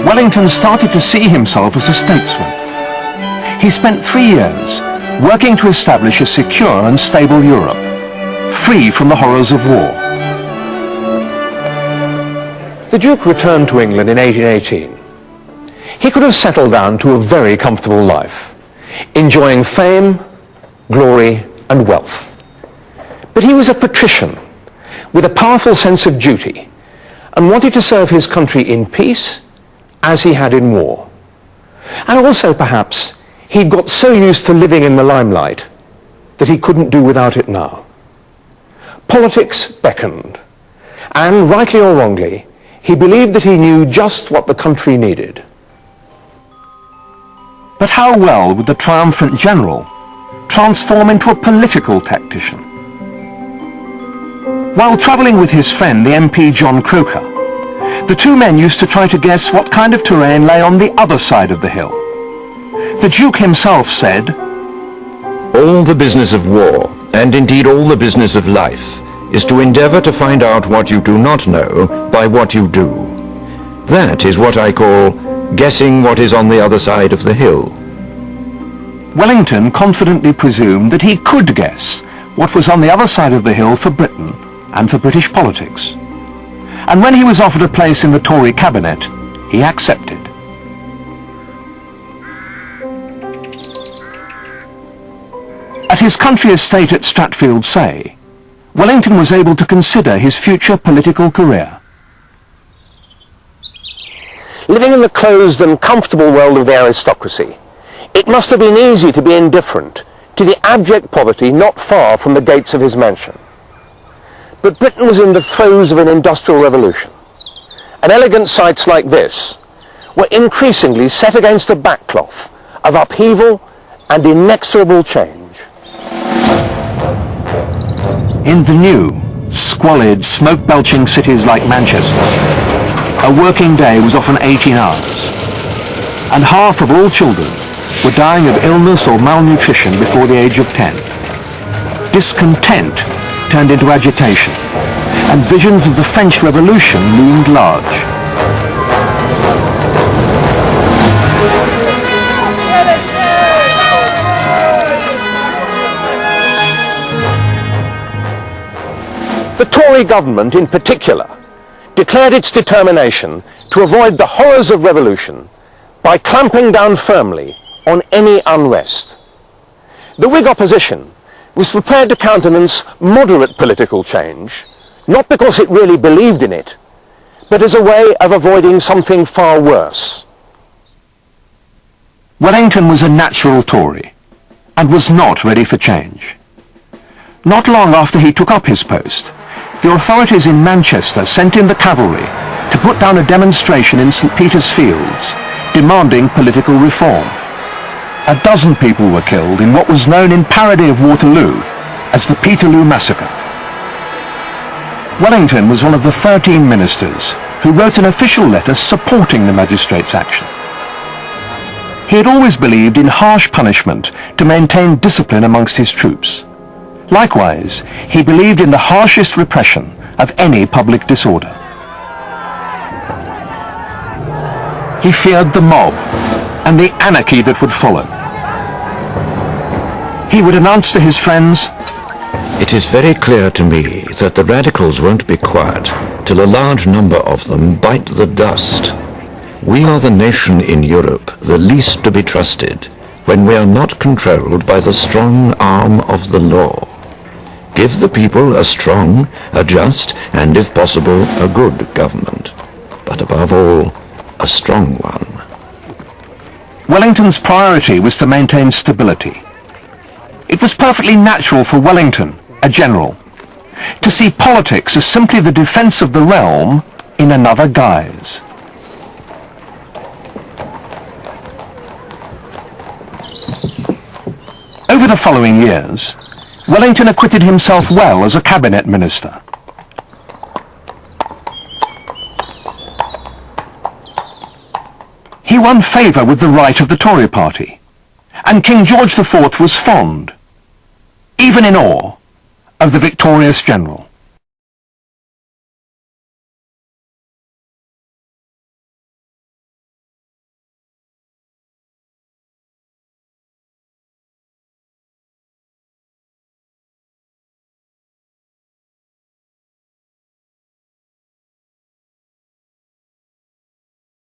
Wellington started to see himself as a statesman. He spent 3 years working to establish a secure and stable Europe, free from the horrors of war. The Duke returned to England in 1818. He could have settled down to a very comfortable life, enjoying fame, glory and wealth. But he was a patrician with a powerful sense of duty and wanted to serve his country in peace as he had in war. And also perhaps he'd got so used to living in the limelight that he couldn't do without it now. Politics beckoned, and rightly or wrongly, he believed that he knew just what the country needed. But how well would the triumphant general transform into a political tactician? While travelling with his friend, the MP John Croker, the two men used to try to guess what kind of terrain lay on the other side of the hill. The Duke himself said, "All the business of war, and indeed all the business of life, is to endeavour to find out what you do not know by what you do. That is what I call guessing what is on the other side of the hill." Wellington confidently presumed that he could guess what was on the other side of the hill for Britain and for British politics. And when he was offered a place in the Tory cabinet, he accepted. At his country estate at Stratfield Say, Wellington was able to consider his future political career. Living in the closed and comfortable world of the aristocracy, it must have been easy to be indifferent to the abject poverty not far from the gates of his mansion. But Britain was in the throes of an industrial revolution, and elegant sites like this were increasingly set against a backcloth of upheaval and inexorable change. In the new, squalid, smoke-belching cities like Manchester, a working day was often 18 hours, and half of all children were dying of illness or malnutrition before the age of 10. Discontent turned into agitation, and visions of the French Revolution loomed large. The Tory government, in particular, declared its determination to avoid the horrors of revolution by clamping down firmly on any unrest. The Whig opposition was prepared to countenance moderate political change, not because it really believed in it, but as a way of avoiding something far worse. Wellington was a natural Tory and was not ready for change. Not long after he took up his post, the authorities in Manchester sent in the cavalry to put down a demonstration in St. Peter's Fields demanding political reform. 12 people were killed in what was known in parody of Waterloo as the Peterloo Massacre. Wellington was one of the 13 ministers who wrote an official letter supporting the magistrates' action. He had always believed in harsh punishment to maintain discipline amongst his troops. Likewise, he believed in the harshest repression of any public disorder. He feared the mob and the anarchy that would follow. He would announce to his friends, "It is very clear to me that the radicals won't be quiet till a large number of them bite the dust. We are the nation in Europe the least to be trusted when we are not controlled by the strong arm of the law. Give the people a strong, a just, and if possible, a good government, but above all, a strong one." Wellington's priority was to maintain stability. It was perfectly natural for Wellington, a general, to see politics as simply the defence of the realm in another guise. Over the following years, Wellington acquitted himself well as a cabinet minister. He won favour with the right of the Tory party, and King George IV was fond, even in awe, of the victorious general.